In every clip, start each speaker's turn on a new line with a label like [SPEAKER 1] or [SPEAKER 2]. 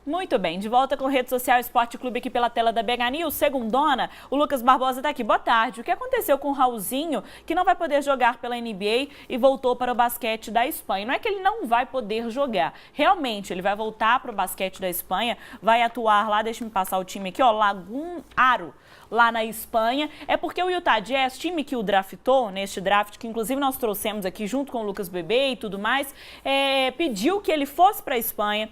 [SPEAKER 1] Muito bem, de volta com Rede Social Esporte Clube aqui pela tela da BH News. Segundona, o Lucas Barbosa está aqui. Boa tarde. O que aconteceu com o Raulzinho, que não vai poder jogar pela NBA e voltou para o basquete da Espanha? Não é que ele não vai poder jogar. Realmente, ele vai voltar para o basquete da Espanha, vai atuar lá, deixa eu passar o time aqui, ó, Lagun Aro, lá na Espanha. É porque o Utah Jazz, time que o draftou, neste draft, que inclusive nós trouxemos aqui junto com o Lucas Bebê e tudo mais, pediu que ele fosse para a Espanha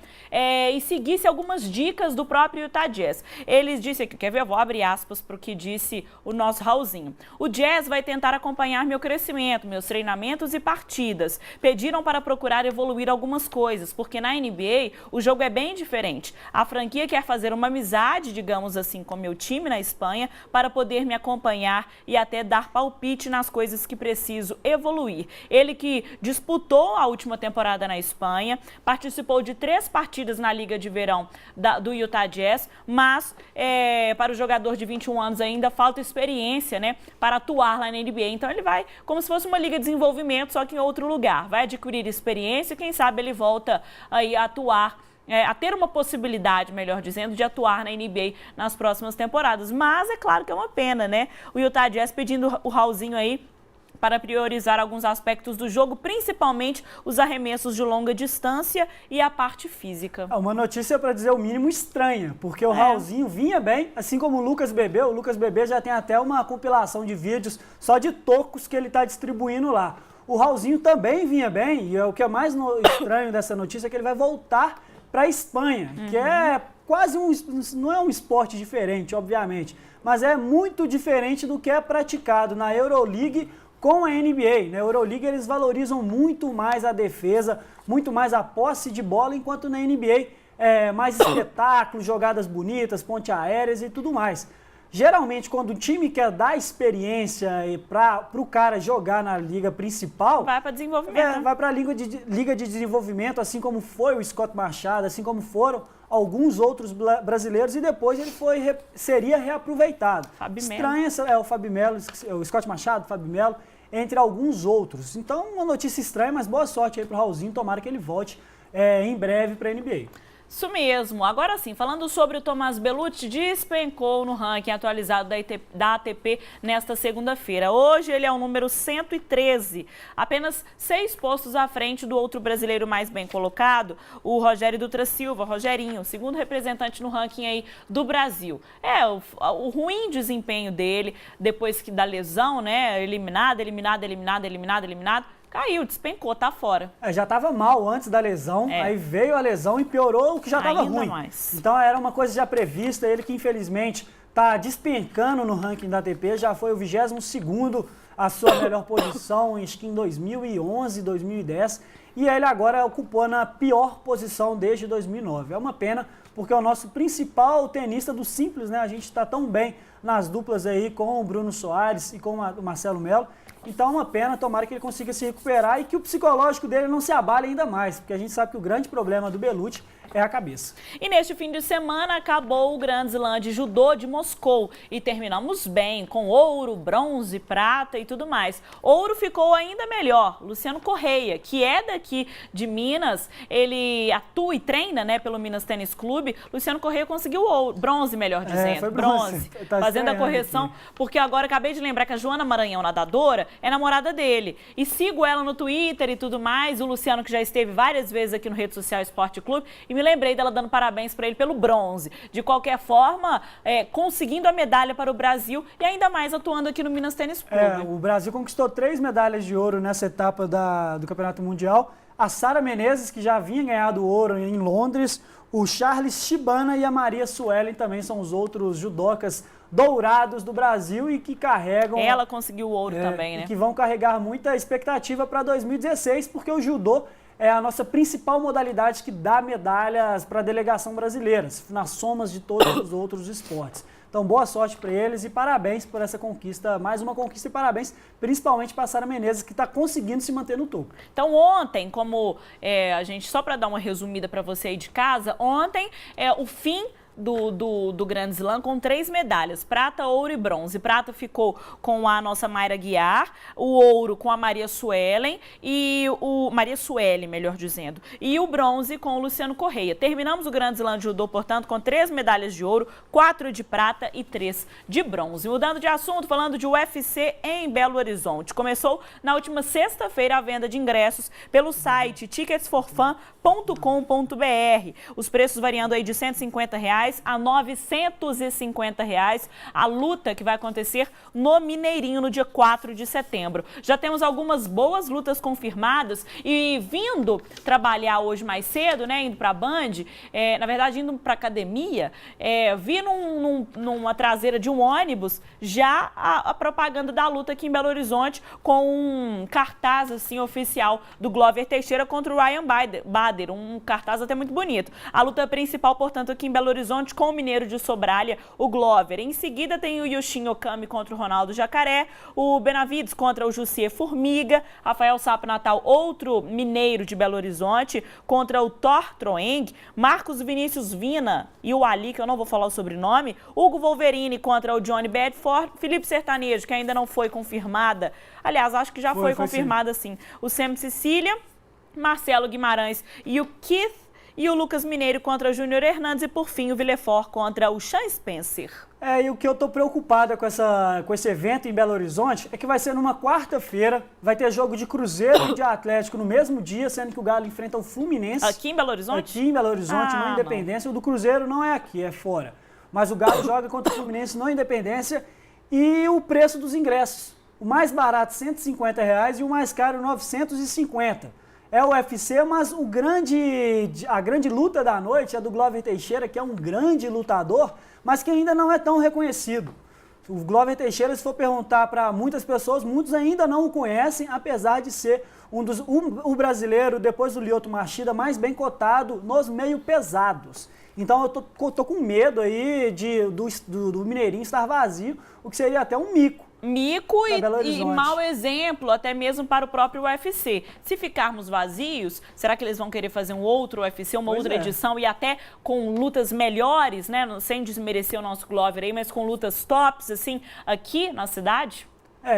[SPEAKER 1] e seguisse algumas dicas do próprio Utah Jazz. Eles disse aqui, quer ver? Eu vou abrir aspas para o que disse o nosso Raulzinho. O Jazz vai tentar acompanhar meu crescimento, meus treinamentos e partidas. Pediram para procurar evoluir algumas coisas, porque na NBA o jogo é bem diferente. A franquia quer fazer uma amizade, digamos assim, com meu time na Espanha, para poder me acompanhar e até dar palpite nas coisas que preciso evoluir. Ele que disputou a última temporada na Espanha, participou de 3 partidas na Liga de Verão do Utah Jazz, mas para o jogador de 21 anos ainda falta experiência, né, para atuar lá na NBA. Então ele vai como se fosse uma liga de desenvolvimento, só que em outro lugar. Vai adquirir experiência e quem sabe ele volta aí a atuar, a ter uma possibilidade, melhor dizendo, de atuar na NBA nas próximas temporadas. Mas é claro que é uma pena, né? O Utah Jazz pedindo o Raulzinho aí para priorizar alguns aspectos do jogo, principalmente os arremessos de longa distância e a parte física.
[SPEAKER 2] Uma notícia, para dizer o mínimo, estranha, porque o Raulzinho vinha bem, assim como o Lucas Bebê. O Lucas Bebê já tem até uma compilação de vídeos só de tocos que ele está distribuindo lá. O Raulzinho também vinha bem, e o que é mais estranho dessa notícia é que ele vai voltar para a Espanha, que é quase não é um esporte diferente, obviamente, mas é muito diferente do que é praticado na Euroleague com a NBA. Na Euroleague eles valorizam muito mais a defesa, muito mais a posse de bola, enquanto na NBA é mais espetáculo, jogadas bonitas, ponte aéreas e tudo mais. Geralmente, quando o time quer dar experiência para o cara jogar na liga principal,
[SPEAKER 1] vai para desenvolvimento.
[SPEAKER 2] Vai para a liga de desenvolvimento, assim como foi o Scott Machado, assim como foram alguns outros brasileiros, e depois ele seria reaproveitado. Estranho o Fábio Melo, o Scott Machado, o Fábio Melo, entre alguns outros. Então, uma notícia estranha, mas boa sorte aí para o Raulzinho, tomara que ele volte em breve para a NBA.
[SPEAKER 1] Isso mesmo. Agora sim, falando sobre o Thomaz Bellucci, despencou no ranking atualizado da ATP nesta segunda-feira. Hoje ele é o número 113, apenas 6 postos à frente do outro brasileiro mais bem colocado, o Rogério Dutra Silva, Rogerinho, segundo representante no ranking aí do Brasil. O ruim desempenho dele, depois que da lesão, né, eliminado, caiu, despencou, tá fora.
[SPEAKER 2] Já estava mal antes da lesão, aí veio a lesão e piorou o que já estava ruim.
[SPEAKER 1] Mais.
[SPEAKER 2] Então era uma coisa já prevista, ele que infelizmente está despencando no ranking da ATP, já foi o 22º, a sua melhor posição, acho que em 2011, 2010, e ele agora ocupou na pior posição desde 2009. É uma pena, porque é o nosso principal tenista do simples, né? A gente está tão bem nas duplas aí com o Bruno Soares e com o Marcelo Melo. Então é uma pena, tomara que ele consiga se recuperar e que o psicológico dele não se abale ainda mais, porque a gente sabe que o grande problema do Bellucci é a cabeça.
[SPEAKER 1] E neste fim de semana acabou o Grand Slam de Judô de Moscou e terminamos bem, com ouro, bronze, prata e tudo mais. Ouro ficou ainda melhor. Luciano Correia, que é daqui de Minas, ele atua e treina, né, pelo Minas Tênis Clube. Luciano Correia conseguiu ouro, bronze, melhor dizendo,
[SPEAKER 2] foi bronze. Tá
[SPEAKER 1] fazendo a correção, aqui. Porque agora acabei de lembrar que a Joana Maranhão, nadadora, é namorada dele. E sigo ela no Twitter e tudo mais. O Luciano, que já esteve várias vezes aqui no Rede Social Esporte Clube, e me lembrei dela dando parabéns para ele pelo bronze. De qualquer forma, conseguindo a medalha para o Brasil e ainda mais atuando aqui no Minas Tênis Clube.
[SPEAKER 2] O Brasil conquistou 3 medalhas de ouro nessa etapa do Campeonato Mundial. A Sara Menezes, que já havia ganhado ouro em Londres, o Charles Shibana e a Maria Suelen também são os outros judocas dourados do Brasil e que carregam...
[SPEAKER 1] Ela conseguiu o ouro também, né?
[SPEAKER 2] E que vão carregar muita expectativa para 2016, porque o judô é a nossa principal modalidade que dá medalhas para a delegação brasileira, nas somas de todos os outros esportes. Então, boa sorte para eles e parabéns por essa conquista, mais uma conquista, e parabéns principalmente para a Sara Menezes, que está conseguindo se manter no topo.
[SPEAKER 1] Então, ontem, como a gente, só para dar uma resumida para você aí de casa, ontem o fim do Grand Slam com 3 medalhas, prata, ouro e bronze. Prata ficou com a nossa Mayra Guiar, o ouro com a Maria Suelen Maria Sueli, melhor dizendo, e o bronze com o Luciano Correia. Terminamos o Grand Slam de judô, portanto, com 3 medalhas de ouro, 4 de prata e 3 de bronze. Mudando de assunto, falando de UFC em Belo Horizonte. Começou na última sexta-feira a venda de ingressos pelo site ticketsforfun.com.br. Os preços variando aí de R$ 150 a R$ 950. A luta que vai acontecer no Mineirinho no dia 4 de setembro. Já temos algumas boas lutas confirmadas e vindo trabalhar hoje mais cedo, né, indo para a Band, na verdade indo para academia, vi numa traseira de um ônibus já a propaganda da luta aqui em Belo Horizonte com um cartaz assim oficial do Glover Teixeira contra o Ryan Bader, um cartaz até muito bonito. A luta principal, portanto, aqui em Belo Horizonte com o mineiro de Sobralha, o Glover. Em seguida tem o Yushin Okami contra o Ronaldo Jacaré, o Benavides contra o Jussier Formiga, Rafael Sapo Natal, outro mineiro de Belo Horizonte, contra o Thor Troeng, Marcos Vinícius Vina e o Ali, que eu não vou falar o sobrenome, Hugo Wolverine contra o Johnny Bedford, Felipe Sertanejo, que ainda não foi confirmada, aliás, acho que já foi confirmada sim, o Sam Cecília, Marcelo Guimarães e o Keith, e o Lucas Mineiro contra o Júnior Hernandes e, por fim, o Villefort contra o Sean Spencer.
[SPEAKER 2] E o que eu tô preocupada com esse evento em Belo Horizonte é que vai ser numa quarta-feira, vai ter jogo de Cruzeiro e de Atlético no mesmo dia, sendo que o Galo enfrenta o Fluminense.
[SPEAKER 1] Aqui em Belo Horizonte?
[SPEAKER 2] Aqui em Belo Horizonte, no Independência. Não. O do Cruzeiro não é aqui, é fora. Mas o Galo joga contra o Fluminense no Independência e o preço dos ingressos. O mais barato, R$ 150 e o mais caro, R$ 950. É o UFC, mas a grande luta da noite é do Glover Teixeira, que é um grande lutador, mas que ainda não é tão reconhecido. O Glover Teixeira, se for perguntar para muitas pessoas, muitos ainda não o conhecem, apesar de ser o brasileiro, depois do Lyoto Machida, mais bem cotado nos meio pesados. Então eu tô com medo aí do Mineirinho estar vazio, o que seria até um mico e mau exemplo, até mesmo para o próprio UFC. Se ficarmos vazios, será que eles vão querer fazer um outro UFC, uma outra edição e até com lutas melhores, né? Sem desmerecer o nosso Glover aí, mas com lutas tops, assim, aqui na cidade?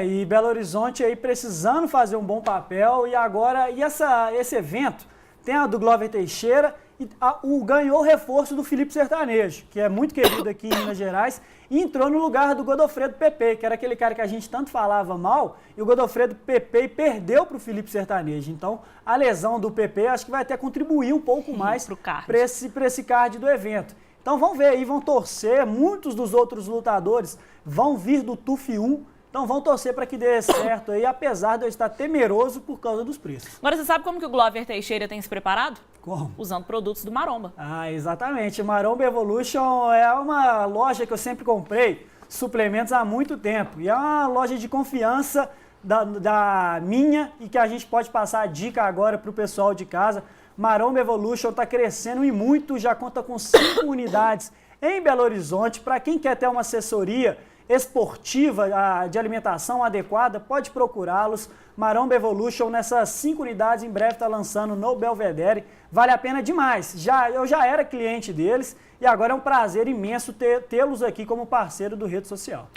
[SPEAKER 2] E Belo Horizonte aí precisando fazer um bom papel e agora, esse evento tem a do Glover Teixeira e ganhou o reforço do Felipe Sertanejo, que é muito querido aqui em Minas Gerais, e entrou no lugar do Godofredo Pepe, que era aquele cara que a gente tanto falava mal, e o Godofredo Pepe perdeu para o Felipe Sertanejo. Então, a lesão do Pepe acho que vai até contribuir um pouco mais para esse card do evento. Então, vamos ver aí, vão torcer, muitos dos outros lutadores vão vir do TUF 1, então vão torcer para que dê certo aí, apesar de eu estar temeroso por causa dos preços.
[SPEAKER 1] Agora, você sabe como que o Glover Teixeira tem se preparado?
[SPEAKER 2] Como?
[SPEAKER 1] Usando produtos do Maromba.
[SPEAKER 2] Exatamente. Maromba Evolution é uma loja que eu sempre comprei suplementos há muito tempo. E é uma loja de confiança da minha e que a gente pode passar a dica agora para o pessoal de casa. Maromba Evolution está crescendo e muito, já conta com 5 unidades em Belo Horizonte. Para quem quer ter uma assessoria esportiva de alimentação adequada, pode procurá-los. Maromba Evolution, nessas 5 unidades, em breve está lançando no Belvedere. Vale a pena demais. Eu já era cliente deles e agora é um prazer imenso tê-los aqui como parceiro do Rede Social.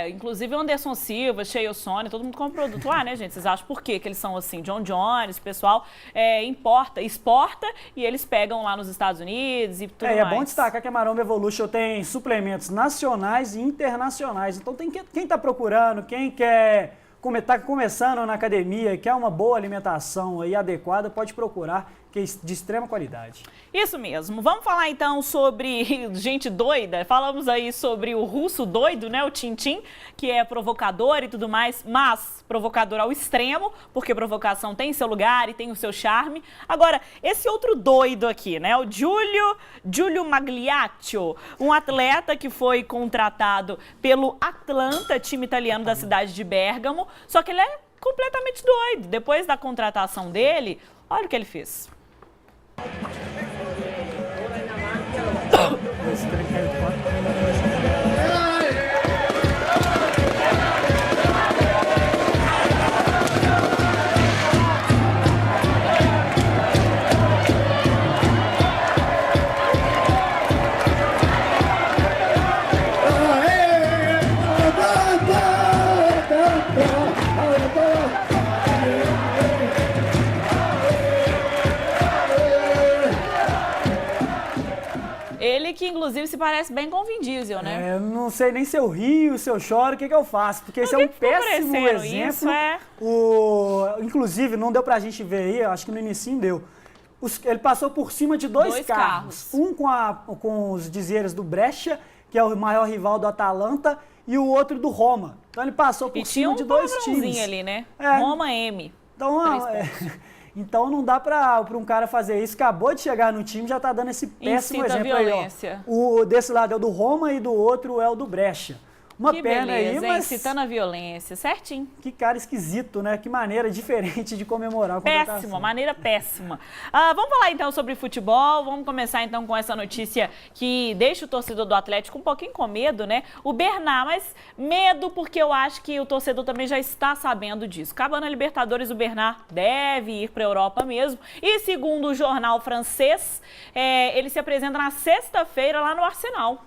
[SPEAKER 1] Inclusive o Anderson Silva, Cheio Sony, todo mundo compra produto lá, né, gente? Vocês acham por quê que eles são assim? John Jones, o pessoal exporta e eles pegam lá nos Estados Unidos e tudo mais.
[SPEAKER 2] É bom destacar que a Maromba Evolution tem suplementos nacionais e internacionais. Então quem está procurando, quem quer está começando na academia, quer uma boa alimentação aí adequada, pode procurar, que é de extrema qualidade.
[SPEAKER 1] Isso mesmo. Vamos falar então sobre gente doida. Falamos aí sobre o russo doido, né, o Tintin, que é provocador e tudo mais, mas provocador ao extremo, porque provocação tem seu lugar e tem o seu charme. Agora, esse outro doido aqui, né, o Giulio Magliaccio, um atleta que foi contratado pelo Atlanta, time italiano da cidade de Bérgamo, só que ele é completamente doido. Depois da contratação dele, olha o que ele fez. que inclusive se parece bem com o Vin Diesel, né?
[SPEAKER 2] Eu não sei nem se eu rio, se eu choro, o que eu faço, porque esse é um péssimo exemplo.
[SPEAKER 1] Isso é...
[SPEAKER 2] Inclusive, não deu pra gente ver aí, eu acho que no inicinho deu. Ele passou por cima de dois carros. Um com os dizeres do Brescia, que é o maior rival do Atalanta, e o outro do Roma. Então ele passou por cima de dois times.
[SPEAKER 1] Ali, né? Roma M.
[SPEAKER 2] Então não dá para um cara fazer isso. Acabou de chegar no time, já tá dando esse péssimo exemplo
[SPEAKER 1] violência.
[SPEAKER 2] Aí, ó. Desse lado é o do Roma e do outro é o do Brescia. Uma
[SPEAKER 1] que
[SPEAKER 2] pena
[SPEAKER 1] beleza,
[SPEAKER 2] aí, mas...
[SPEAKER 1] incitando a violência, certinho.
[SPEAKER 2] Que cara esquisito, né? Que maneira diferente de comemorar a
[SPEAKER 1] contratação.
[SPEAKER 2] Péssima,
[SPEAKER 1] maneira péssima. Vamos falar então sobre futebol, vamos começar então com essa notícia que deixa o torcedor do Atlético um pouquinho com medo, né? O Bernard, mas medo porque eu acho que o torcedor também já está sabendo disso. Acabando a Libertadores, o Bernard deve ir para a Europa mesmo. E segundo o jornal francês, ele se apresenta na sexta-feira lá no Arsenal.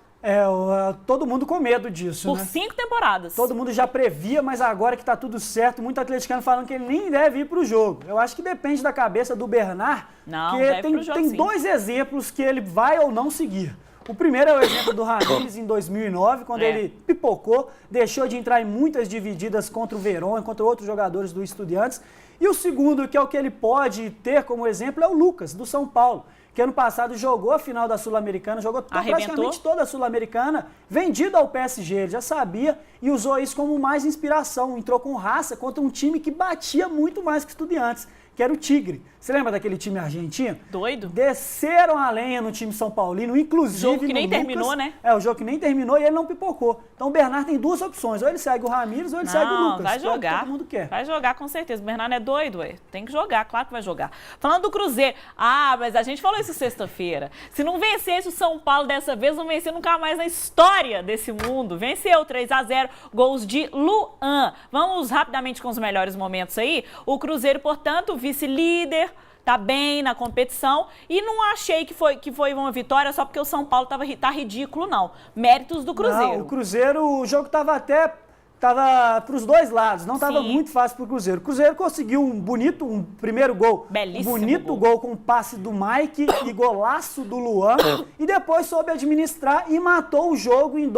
[SPEAKER 2] Todo mundo com medo disso,
[SPEAKER 1] Por 5 temporadas.
[SPEAKER 2] Todo mundo já previa, mas agora que tá tudo certo, muito atleticano falando que ele nem deve ir pro jogo. Eu acho que depende da cabeça do Bernard, porque tem dois exemplos que ele vai ou não seguir. O primeiro é o exemplo do Ramires em 2009, quando ele pipocou, deixou de entrar em muitas divididas contra o Verón e contra outros jogadores do Estudiantes. E o segundo, que é o que ele pode ter como exemplo, é o Lucas, do São Paulo, que ano passado jogou a final da Sul-Americana, jogou praticamente toda a Sul-Americana, vendido ao PSG, ele já sabia e usou isso como mais inspiração, entrou com raça contra um time que batia muito mais que Estudiantes, que era o Tigre. Você lembra daquele time argentino?
[SPEAKER 1] Doido.
[SPEAKER 2] Desceram a lenha no time São Paulino, inclusive
[SPEAKER 1] jogo que nem terminou, né?
[SPEAKER 2] O jogo que nem terminou e ele não pipocou. Então o Bernard tem duas opções, ou ele segue o Ramires ou ele segue o Lucas.
[SPEAKER 1] Vai jogar.
[SPEAKER 2] Que todo mundo quer.
[SPEAKER 1] Vai jogar com certeza. O Bernard é doido, tem que jogar, claro que vai jogar. Falando do Cruzeiro, mas a gente falou isso sexta-feira. Se não vencesse o São Paulo dessa vez, não vencia nunca mais na história desse mundo. Venceu 3-0, gols de Luan. Vamos rapidamente com os melhores momentos aí. O Cruzeiro, portanto, vice-líder, tá bem na competição e não achei que foi uma vitória só porque o São Paulo tá ridículo, não. Méritos do Cruzeiro.
[SPEAKER 2] Não, o Cruzeiro, o jogo tava para os dois lados, não estava muito fácil para o Cruzeiro. O Cruzeiro conseguiu um primeiro gol,
[SPEAKER 1] belíssimo
[SPEAKER 2] bonito gol com passe do Mike e golaço do Luan, e depois soube administrar e matou o jogo em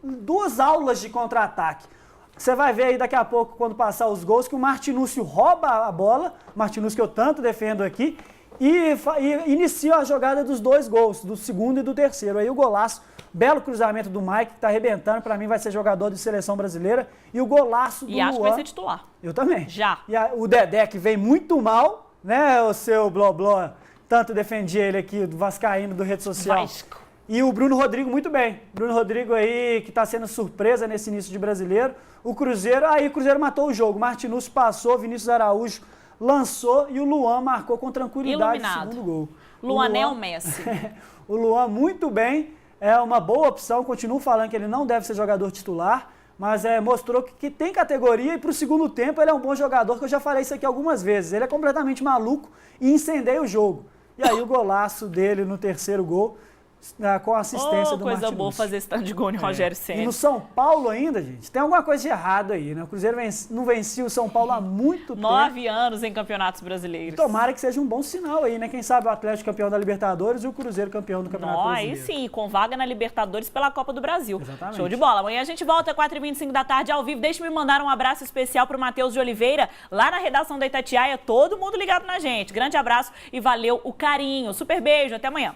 [SPEAKER 2] duas aulas de contra-ataque. Você vai ver aí daqui a pouco, quando passar os gols, que o Martinúcio rouba a bola, Martinúcio que eu tanto defendo aqui, e inicia a jogada dos dois gols, do segundo e do terceiro. Aí o golaço, belo cruzamento do Mike, que está arrebentando, para mim vai ser jogador de seleção brasileira, e o golaço do Luan.
[SPEAKER 1] E acho que vai ser titular.
[SPEAKER 2] Eu também.
[SPEAKER 1] Já.
[SPEAKER 2] E o Dedé, que vem muito mal, né, o seu Bló, tanto defendia ele aqui, do vascaíno, do rede social.
[SPEAKER 1] Vasco.
[SPEAKER 2] E o Bruno Rodrigo muito bem. Bruno Rodrigo aí, que está sendo surpresa nesse início de brasileiro. O Cruzeiro matou o jogo. Martinúcio passou, Vinícius Araújo lançou e o Luan marcou com tranquilidade o segundo gol.
[SPEAKER 1] Luan é o Messi.
[SPEAKER 2] O Luan muito bem, é uma boa opção. Continuo falando que ele não deve ser jogador titular, mas mostrou que tem categoria e para o segundo tempo ele é um bom jogador, que eu já falei isso aqui algumas vezes. Ele é completamente maluco e incendeia o jogo. E aí o golaço dele no terceiro gol, com a assistência do
[SPEAKER 1] coisa
[SPEAKER 2] Martinúcio.
[SPEAKER 1] boa fazer stand de gol em Rogério Ceni.
[SPEAKER 2] E no São Paulo ainda, gente, tem alguma coisa de errado aí, né? O Cruzeiro não vencia o São Paulo há muito tempo.
[SPEAKER 1] 9 anos em campeonatos brasileiros.
[SPEAKER 2] Tomara que seja um bom sinal aí, né? Quem sabe o Atlético campeão da Libertadores e o Cruzeiro campeão do Campeonato Brasileiro.
[SPEAKER 1] Aí sim, com vaga na Libertadores pela Copa do Brasil.
[SPEAKER 2] Exatamente.
[SPEAKER 1] Show de bola. Amanhã a gente volta às 4h25 da tarde ao vivo. Deixa eu me mandar um abraço especial pro Matheus de Oliveira, lá na redação da Itatiaia. Todo mundo ligado na gente. Grande abraço e valeu o carinho. Super beijo, até amanhã.